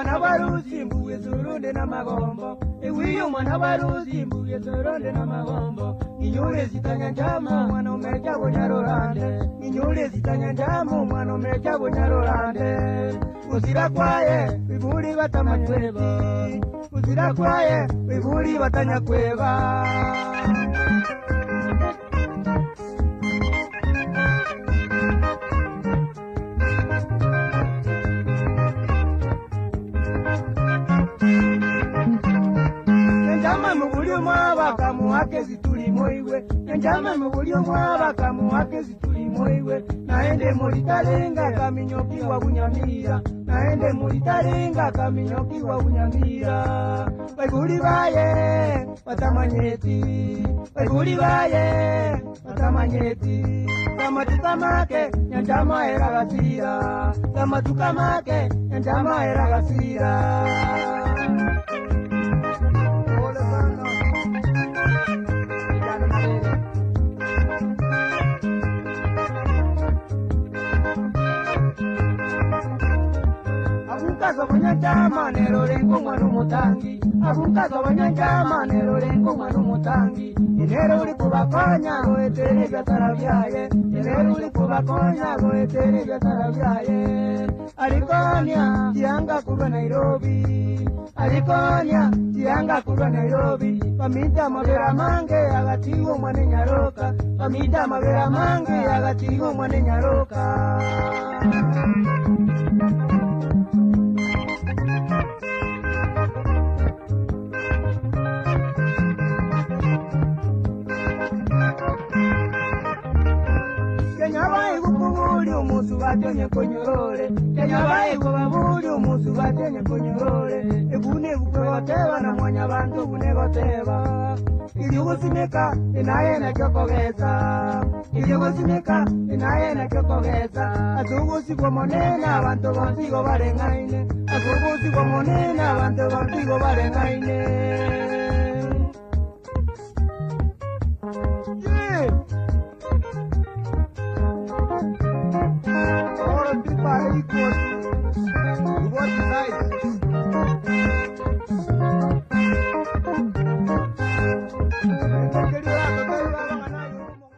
mwana warusi mbuye zoronde na magombo ewiyo mwana warusi mbuye zoronde na magombo Ninyule zitanya njamo mwana umecha bonyarorande Ninyule zitanya njamo mwana umecha bonyarorande Uzira kwaye wibuli batamanyweba Uzira kwaye wibuli batanyakweba Njama mubulyo mwabaka muwake zituli moiwe Njama mubulyo mwabaka muwake zituli moiwe Naende mulitalenga kaminyoki wa bunyamira Naende mulitalenga kaminyoki wa bunyamira Waibuli baye watamanyeti Waibuli baye watamanyeti Kama tukamake njama era gasira Kama tukamake njama era gasira Abunkazo banyajama nero rengo mwanu mutangi Abunkazo banyajama nero rengo mwanu mutangi Inero uli kubakonya goetere vyatarabyaye Inero uli kubakonya goetere vyatarabyaye Alikonia tianga kurwa Nairobi Alikonia tianga kurwa Nairobi Pamita mabera mange agatigo mwane nyaroka Pamita mabera mange agatigo mwane nyaroka Kenyabai gukubuli umusu batenye konyorole Kenyabai gukubuli umusu batenye konyorole Ebune bukoteba na mwanya bantu bune goteba Ili gusimika inaye na kyokogeza Ili gusimika inaye na kyokogeza Atugusi kwa monena abantu bonsigo barengaine Atugusi kwa monena abantu bonsigo barengaine